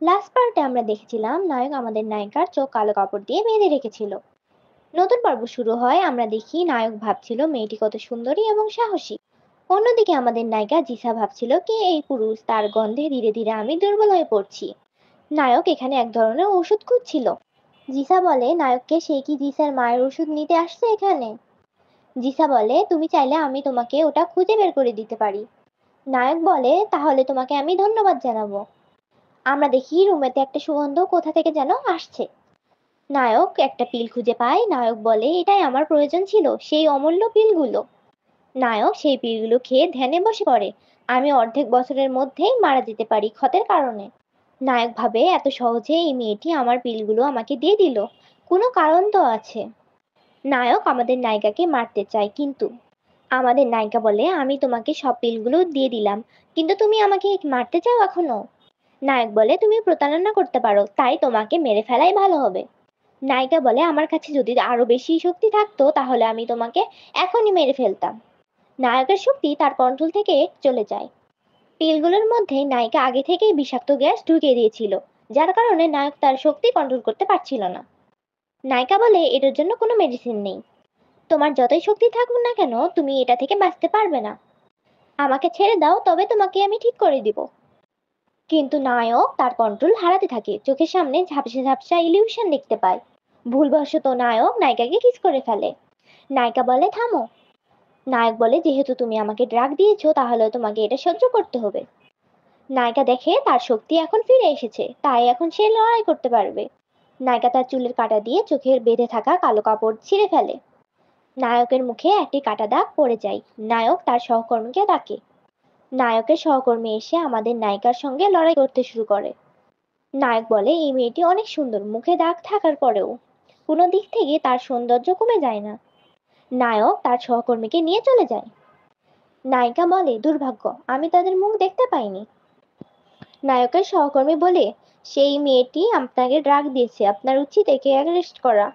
Last পার্টে আমরা দেখেছিলাম নায়ক আমাদের নায়িকার চোখ কালো কাপড় দিয়ে বেঁধে রেখেছিল। নতুন পর্ব শুরু হয়, আমরা দেখি নায়ক ভাবছিল মেয়েটি কত সুন্দরী এবং সাহসী। অন্যদিকে আমাদের নায়িকা জিসা ভাবছিল কে এই পুরুষ, তার গন্ধে ধীরে ধীরে আমি দুর্বল হয়ে পড়ছি। নায়ক এখানে এক ধরনের ওষুধ খুঁজছিল। জিসা বলে নায়ককে সে কি জিসার মায়ের ওষুধ নিতে আসছে এখানে। জিসা বলে তুমি চাইলে আমি তোমাকে ওটা খুঁজে বের করে দিতে পারি। নায়ক বলে তাহলে তোমাকে আমি ধন্যবাদ জানাবো। আমরা দেখি রুমেতে একটা সুগন্ধ কোথা থেকে যেন আসছে। নায়ক একটা পিল খুঁজে পায়। নায়ক বলে এটাই আমার প্রয়োজন ছিল, সেই অমূল্য পিলগুলো। নায়ক সেই পিলগুলো খেয়ে ধ্যানে বসে পড়ে। আমি অর্ধেক বছরের মধ্যেই মারা যেতে পারি ক্ষতের কারণে। নায়ক ভাবে এত সহজে এই মেয়েটি আমার পিলগুলো আমাকে দিয়ে দিল, কোনো কারণ তো আছে। নায়ক আমাদের নায়িকাকে মারতে চায়, কিন্তু আমাদের নায়িকা বলে আমি তোমাকে সব পিলগুলো দিয়ে দিলাম, কিন্তু তুমি আমাকে মারতে চাও এখনো। নায়ক বলে তুমি প্রতারণা করতে পারো, তাই তোমাকে মেরে ফেলাই ভালো হবে। নায়িকা বলে আমার কাছে যদি আরো বেশি শক্তি থাকতো তাহলে আমি তোমাকে এখনই মেরে ফেলতাম। নায়কের শক্তি তার কন্ট্রোল থেকে চলে যায়। পিলগুলোর মধ্যে নায়িকা আগে থেকেই বিষাক্ত গ্যাস ঢুকিয়ে দিয়েছিল, যার কারণে নায়ক তার শক্তি কন্ট্রোল করতে পারছিল না। নায়িকা বলে এটার জন্য কোনো মেডিসিন নেই, তোমার যতই শক্তি থাকুক না কেন তুমি এটা থেকে বাঁচতে পারবে না। আমাকে ছেড়ে দাও, তবে তোমাকে আমি ঠিক করে দিব। কিন্তু নায়ক তার কন্ট্রোল হারাতে থাকে, চোখের সামনে ঝাপসা ঝাপসা ইলিউশন দেখতে পায়। ভুলবশত নায়ক নায়িকাকে কিস করে ফেলে। নায়িকা বলে থামো। নায়ক বলে যেহেতু তুমি আমাকে ড্রাগ দিয়েছো তাহলে তোমাকে এটা সহ্য করতে হবে। নায়িকা দেখে তার শক্তি এখন ফিরে এসেছে, তাই এখন সে লড়াই করতে পারবে। নায়িকা তার চুলের কাঁটা দিয়ে চোখের বেঁধে থাকা কালো কাপড় ছিঁড়ে ফেলে। নায়কের মুখে একটি কাটা দাগ পড়ে যায়। নায়ক তার সহকর্মীকে ডাকে। নায়কের সহকর্মী এসে আমাদের নায়িকার সঙ্গে লড়াই করতে শুরু করে। নায়ক বলে এই মেয়েটি অনেক সুন্দর, মুখে দাগ থাকার পরেও কোনো দিক থেকে তার সৌন্দর্য কমে যায় না। নায়ক তার সহকর্মীকে নিয়ে চলে যায়। নায়িকা বলে দুর্ভাগ্য, আমি তাদের মুখ দেখতে পাইনি। নায়কের সহকর্মী বলে সেই মেয়েটি আপনাকে ড্রাগ দিয়েছে, আপনার উচিত একে অ্যারেস্ট করা।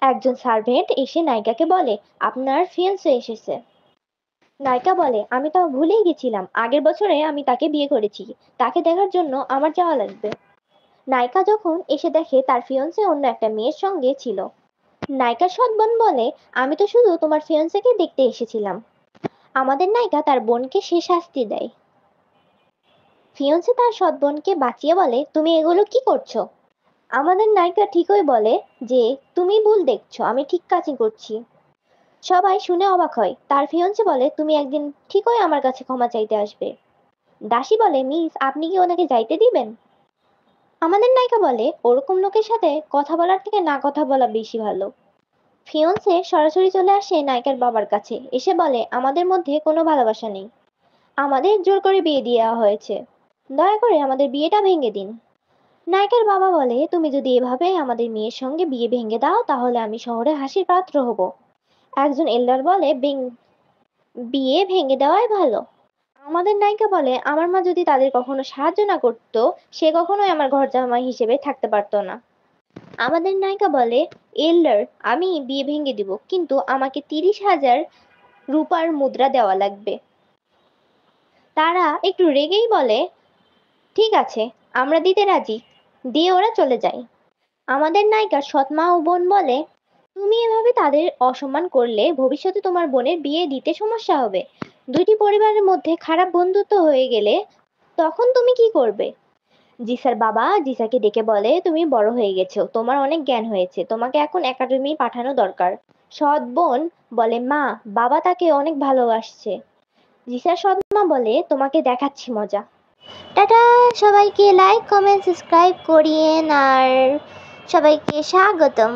একজন সার্ভেন্ট এসে নায়িকাকে বলে আপনার ফিয়ান্সে এসেছে। নায়িকা বলে আমি তো ভুলেই গেছিলাম, আগের বছরে আমি তাকে বিয়ে করেছি, তাকে দেখার জন্য আমার যাওয়া লাগবে। নায়িকা যখন এসে দেখে তার ফিয়ন্সে অন্য একটা মেয়ের সঙ্গে ছিল। নায়িকার সৎ বোন বলে আমি তো শুধু তোমার ফিয়ন্সেকে দেখতে এসেছিলাম। আমাদের নায়িকা তার বোনকে সে শাস্তি দেয়। ফিয়ন্সে তার সৎ বোনকে বাঁচিয়ে বলে তুমি এগুলো কি করছো। আমাদের নায়িকা ঠিকই বলে যে তুমি ভুল দেখছো, আমি ঠিক কাজই করছি। সবাই শুনে অবাক হয়। তার ফিয়ন্সে বলে তুমি একদিন ঠিকই আমার কাছে ক্ষমা চাইতে আসবে। দাসী বলে মিস আপনি কি ওনাকে যাইতে দিবেন। আমাদের নায়িকা বলে ওরকম লোকের সাথে কথা বলার থেকে না কথা বলা বেশি ভালো। ফিয়ন্সে সরাসরি চলে আসে নায়িকার বাবার কাছে, এসে বলে আমাদের মধ্যে কোনো ভালোবাসা নেই, আমাদের জোর করে বিয়ে দেওয়া হয়েছে, দয়া করে আমাদের বিয়েটা ভেঙে দিন। নায়িকার বাবা বলে তুমি যদি এভাবে আমাদের মেয়ের সঙ্গে বিয়ে ভেঙে দাও তাহলে আমি শহরে হাসির পাত্র হব। একজন এল্ডার বলে বিয়ে ভেঙে দেওয়াই ভালো। আমাদের নায়িকা বলে আমার মা যদি তাদের কখনো সাহায্য না করতো সে কখনোই আমার ঘর জামাই হিসেবে থাকতে পারতো না। আমাদের নায়িকা বলে এল্ডার আমি বিয়ে ভেঙে দিব, কিন্তু আমাকে 30,000 রূপার মুদ্রা দেওয়া লাগবে। তারা একটু রেগেই বলে ঠিক আছে, আমরা দিতে রাজি। দিয়ে ওরা চলে যায়। আমাদের নায়িকার সৎ মা ও বোন বলে তুমি এভাবে তাদের অসম্মান করলে ভবিষ্যতে তোমার বোনের বিয়ে দিতে সমস্যা হবে। দুইটি পরিবারের মধ্যে খারাপ বন্ধুত্ব হয়ে গেলে তখন তুমি কি করবে। জিসার বাবা জিসাকে ডেকে বলে তুমি বড় হয়ে গেছো, তোমার অনেক জ্ঞান হয়েছে, তোমাকে এখন একাডেমি পাঠানো দরকার। সৎ বোন বলে মা, বাবা তাকে অনেক ভালোবাসছে। জিসার সৎ মা বলে তোমাকে দেখাচ্ছি মজা। টাটা, সবাইকে লাইক কমেন্ট সাবস্ক্রাইব করিয়েন আর সবাইকে স্বাগতম।